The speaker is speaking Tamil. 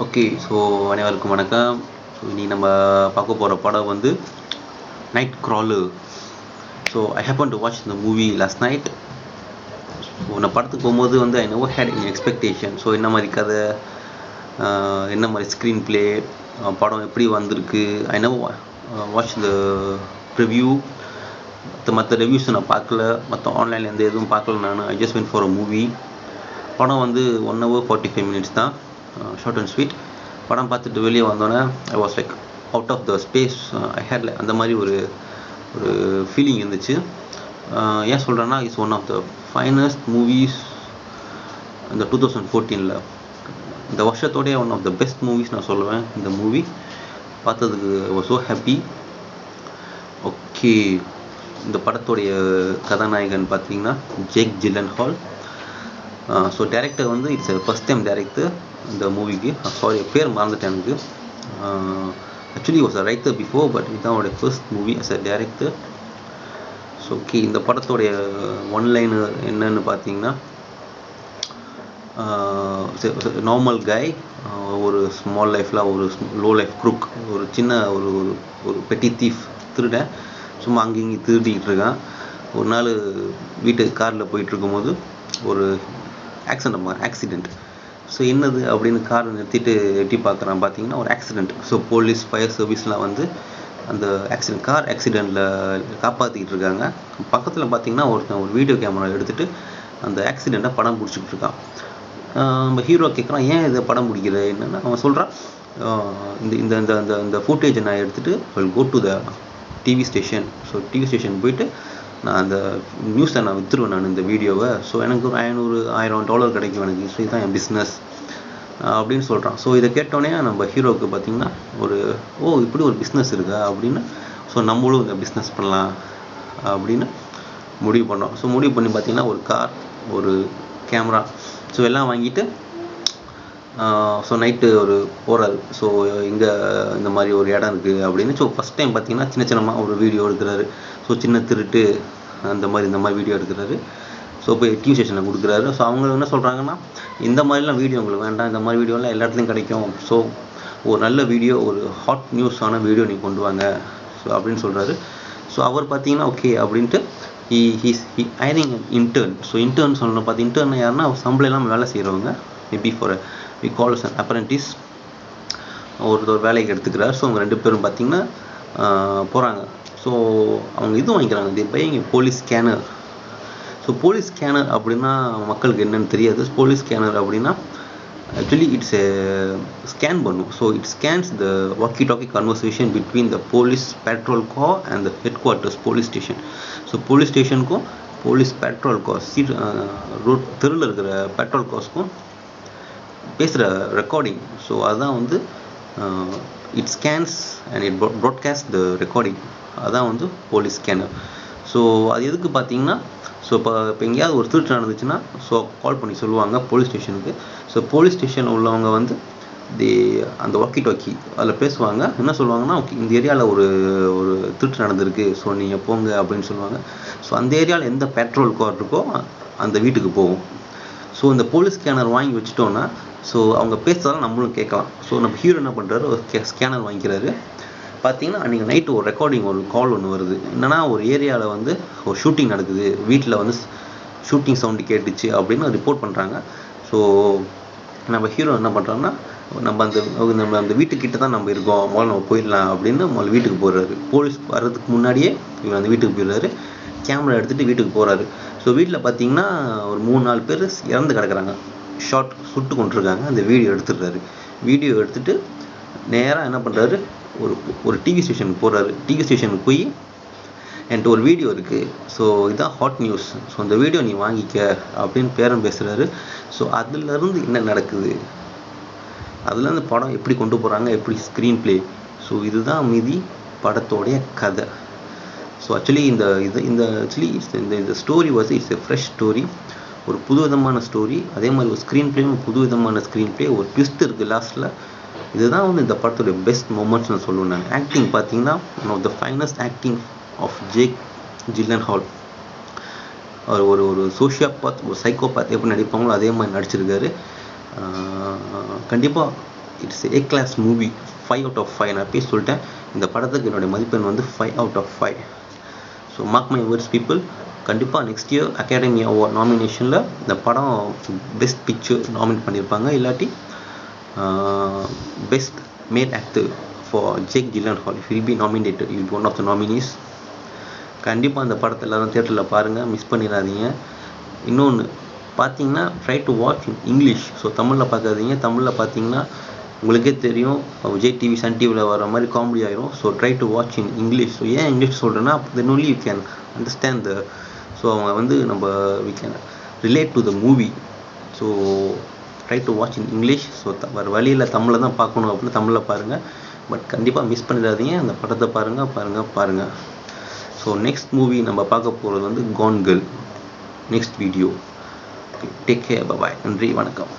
ஓகே. ஸோ அனைவருக்கும் வணக்கம். ஸோ இன்னைக்கு நம்ம பார்க்க போகிற படம் வந்து night crawler. So I happen to watch இந்த மூவி லாஸ்ட் நைட். ஸோ நான் படத்துக்கு போகும்போது வந்து I never had any expectation. So என்ன மாதிரி கதை, என்ன மாதிரி ஸ்க்ரீன் ப்ளே, படம் எப்படி வந்திருக்கு, I never watch the review. மற்ற ரிவ்யூஸ் நான் பார்க்கல, மற்ற ஆன்லைனில் எந்த எதுவும் பார்க்கல. நான் I just went for a movie. படம் வந்து 1 hour 45 minutes தான், ஷார்ட் அண்ட் ஸ்வீட். படம் பார்த்துட்டு வெளியே வந்தோன்னே I was like out of the space. I had like அந்த மாதிரி ஒரு ஒரு ஃபீலிங் இருந்துச்சு. ஏன் சொல்கிறேன்னா, it's one of the finest movies இந்த 2014. இந்த வருஷத்தோடைய one of the best movies நான் சொல்லுவேன். இந்த மூவி பார்த்ததுக்கு I was so happy. Okay. இந்த படத்துடைய கதாநாயகன் பார்த்தீங்கன்னா ஜேக் ஜில்லன்ஹால். ஸோ டேரக்டர் வந்து இட்ஸ் ஃபஸ்ட் டைம் டேரக்டர் இந்த மூவிக்கு. சாரி, பேர் மறந்துட்டேன் எனக்கு. Actually was a writer before, but இதுதான் அவருடைய first movie as a director. So okay, இந்த படத்தோடைய ஒன்லைனர் என்னன்னு பார்த்தீங்கன்னா, நார்மல் கை, ஒரு ஸ்மால் லைஃப்பில் ஒரு லோ லைஃப் குரூக், ஒரு சின்ன ஒரு ஒரு பெட்டி தீஃப், திருடன். சும்மா அங்கேயும் திருடிக்கிட்டு இருக்கான். ஒரு நாள் வீட்டு காரில் போயிட்டு இருக்கும்போது ஒரு ஆக்சிடெண்ட். ஸோ என்னது அப்படின்னு காரை நிறுத்திட்டு எட்டி பார்க்குறான். பார்த்தீங்கன்னா ஒரு ஆக்சிடெண்ட். ஸோ போலீஸ், ஃபயர் சர்வீஸ்லாம் வந்து அந்த கார் ஆக்சிடெண்ட்டில் காப்பாற்றிக்கிட்டு இருக்காங்க. பக்கத்தில் பார்த்தீங்கன்னா ஒருத்தன் ஒரு வீடியோ கேமரா எடுத்துகிட்டு அந்த ஆக்சிடெண்ட்டை படம் பிடிச்சிக்கிட்டு இருக்கான். நம்ம ஹீரோ கேட்குறான், ஏன் இதை படம் பிடிக்கிற என்னென்னா, அவன் சொல்கிறான், இந்த இந்த இந்த இந்த இந்த ஃபுட்டேஜை நான் எடுத்துகிட்டு will go to the TV station. So TV station போயிட்டு நான் அந்த நியூஸை நான் விற்றுருவேன், நான் இந்த வீடியோவை. ஸோ எனக்கு ஒரு $500 கிடைக்கும் எனக்கு. ஸோ இதுதான் என் பிஸ்னஸ் அப்படின்னு சொல்கிறான். ஸோ இதை கேட்டோடனே நம்ம ஹீரோவுக்கு பார்த்திங்கன்னா ஒரு இப்படி ஒரு பிஸ்னஸ் இருக்கா அப்படின்னு. ஸோ நம்மளும் இந்த பிஸ்னஸ் பண்ணலாம் அப்படின்னு முடிவு பண்ணோம். ஸோ முடிவு பண்ணி பார்த்திங்கன்னா ஒரு கார், ஒரு கேமரா, ஸோ எல்லாம் வாங்கிட்டு ஸோ நைட்டு ஒரு போகிறாரு. ஸோ இங்கே இந்த மாதிரி ஒரு இடம் இருக்குது அப்படின்னு. ஸோ ஃபஸ்ட் டைம் பார்த்தீங்கன்னா சின்னமாக ஒரு வீடியோ எடுக்கிறாரு. ஸோ சின்ன திருட்டு இந்த மாதிரி வீடியோ எடுக்கிறாரு. ஸோ போய் டிவி ஸ்டேஷனில் கொடுக்குறாரு. ஸோ அவங்க என்ன சொல்கிறாங்கன்னா, இந்த மாதிரிலாம் வீடியோ உங்களுக்கு வேண்டாம், இந்த மாதிரி வீடியோலாம் எல்லா இடத்துலையும் கிடைக்கும். ஸோ ஒரு நல்ல வீடியோ, ஒரு ஹாட் நியூஸான வீடியோ நீங்கள் கொண்டு வாங்க ஸோ அப்படின்னு சொல்கிறாரு. ஸோ அவர் பார்த்தீங்கன்னா ஓகே அப்படின்ட்டு he hiring intern. So intern சொல்லணும் பார்த்து, இன்டர்ன் யாருன்னா சம்பளம் இல்லாமல் வேலை செய்கிறவங்க, maybe for we call as apprentice. ஒரு வேலைக்கு எடுத்துக்கிறார். ஸோ அவங்க 2 பேரும் பார்த்தீங்கன்னா போகிறாங்க. ஸோ அவங்க இது வாங்கிக்கிறாங்க, the buying police scanner. So police scanner அப்படின்னா மக்களுக்கு என்னென்னு தெரியாது. போலீஸ் ஸ்கேனர் அப்படின்னா ஆக்சுவலி இட்ஸ் ஸ்கேன் பண்ணும். So it scans the walkie talkie conversation between the police patrol car and the headquarters police station. So police ஸ்டேஷனுக்கும் போலீஸ் பேட்ரோல் கார்ஸ், ரோட் தெருவில் இருக்கிற பேட்ரோல் கார்ஸ்க்கும் பேசுகிற ரெக்கார்டிங். ஸோ அதுதான் வந்து it scans and it broadcast the recording. அதுதான் வந்து போலீஸ் ஸ்கேனர். ஸோ அது எதுக்கு பார்த்தீங்கன்னா, ஸோ இப்போ எங்கேயாவது ஒரு திருட்டு நடந்துச்சுன்னா ஸோ கால் பண்ணி சொல்லுவாங்க போலீஸ் ஸ்டேஷனுக்கு. ஸோ போலீஸ் ஸ்டேஷனில் உள்ளவங்க வந்து அந்த வாக்கி டாக்கி அதில் பேசுவாங்க. என்ன சொல்லுவாங்கன்னா, ஓகே இந்த ஏரியாவில் ஒரு திருட்டு நடந்திருக்கு, ஸோ நீங்கள் போங்க அப்படின்னு சொல்லுவாங்க. ஸோ அந்த ஏரியாவில் எந்த பெட்ரோல் கார் இருக்கோ அந்த வீட்டுக்கு போகும். ஸோ இந்த போலீஸ் ஸ்கேனர் வாங்கி வச்சுட்டோன்னா ஸோ அவங்க பேசுறதால நம்மளும் கேட்கலாம். ஸோ நம்ம ஹீரோ என்ன பண்ணுறாரு, ஒரு ஸ்கேனர் வாங்கிக்கிறாரு. பார்த்தீங்கன்னா அன்றைக்கி நைட்டு ஒரு ரெக்கார்டிங், ஒரு கால் ஒன்று வருது. என்னென்னா, ஒரு ஏரியாவில் வந்து ஒரு ஷூட்டிங் நடக்குது, வீட்டில் வந்து ஷூட்டிங் சவுண்டு கேட்டுச்சு அப்படின்னு ரிப்போர்ட் பண்ணுறாங்க. ஸோ நம்ம ஹீரோ என்ன பண்ணுறாங்கன்னா, நம்ம அந்த வீட்டுக்கிட்ட தான் நம்ம இருக்கோம், முதல்ல நம்ம போயிடலாம் அப்படின்னு முதல்ல வீட்டுக்கு போயிடுறாரு. போலீஸ் வர்றதுக்கு முன்னாடியே இவர் அந்த வீட்டுக்கு போயிடுறாரு. கேமரா எடுத்துகிட்டு வீட்டுக்கு போகிறாரு. ஸோ வீட்டில் பார்த்தீங்கன்னா ஒரு 3-4 பேர் இறந்து கிடக்குறாங்க, சுட்டு கொண்டிருக்காங்க. அந்த வீடியோ எடுத்துடுறாரு. வீடியோ எடுத்துகிட்டு நேராக என்ன பண்ணுறாரு, ஒரு டிவி ஸ்டேஷனுக்கு போகிறாரு. டிவி ஸ்டேஷனுக்கு போய் என்கிட்ட ஒரு வீடியோ இருக்குது, ஸோ இதுதான் ஹாட் நியூஸ், ஸோ அந்த வீடியோ நீ வாங்கிக்க அப்படின்னு பேரம் பேசுகிறாரு. ஸோ அதுலேருந்து என்ன நடக்குது, அதுலேருந்து படம் எப்படி கொண்டு போகிறாங்க, எப்படி ஸ்க்ரீன் ப்ளே, ஸோ இதுதான் மீதி படத்தோடைய கதை. ஸோ ஆக்சுவலி இந்த story it's a fresh story, ஒரு புது விதமான ஸ்டோரி. அதே மாதிரி ஒரு ஸ்க்ரீன் ப்ளேயும் புது விதமான ஸ்க்ரீன் ப்ளே, ஒரு ட்விஸ்ட் இருக்குது லாஸ்ட்டில். இதுதான் வந்து இந்த படத்துடைய பெஸ்ட் மூமெண்ட்ஸ் நான் சொல்லுவேன். நான் ஆக்டிங் பார்த்தீங்கன்னா one of the finest acting of Jake Gyllenhaal. அவர் ஒரு சோஷியோபாத், ஒரு சைக்கோபாத் எப்படி நடிப்பாங்களோ அதே மாதிரி நடிச்சிருக்காரு. கண்டிப்பாக it's a class movie. 5 out of 5. நான் பேச சொல்லிட்டேன், இந்த படத்துக்கு என்னுடைய மதிப்பெண் வந்து 5 out of 5. So mark my words people, கண்டிப்பாக நெக்ஸ்ட் இயர் அகாடமி அவார்ட் நாமினேஷனில் இந்த படம் பெஸ்ட் பிக்சர் நாமினேட் பண்ணியிருப்பாங்க, இல்லாட்டி best male actor for Jake Gyllenhaal if will be nominated, I'll be one of the nominees. கண்டிப்பாக அந்த படத்தை எல்லாரும் தியேட்டரில் பாருங்கள், மிஸ் பண்ணிடாதீங்க. இன்னொன்று பார்த்தீங்கன்னா try to watch in English. So தமிழில் பார்க்காதீங்க, தமிழில் பார்த்தீங்கன்னா உங்களுக்கே தெரியும் விஜய் டிவி சன் டிவியில் வர மாதிரி காமெடி ஆயிரும். So try to watch in English. So ஏன் இங்கிலீஷ் சொல்கிறேன்னா, then only you can understand the, so அவங்க வந்து நம்ம we can relate to the movie. So try to watch in English. So வேறு வழியில் தமிழில் தான் பார்க்கணும் அப்படின்னு தமிழில் பாருங்கள். பட் கண்டிப்பாக மிஸ் பண்ணிடாதீங்க, அந்த படத்தை பாருங்கள். ஸோ நெக்ஸ்ட் மூவி நம்ம பார்க்க போகிறது வந்து con girl. Next video. Take care, bye, நன்றி, வணக்கம்.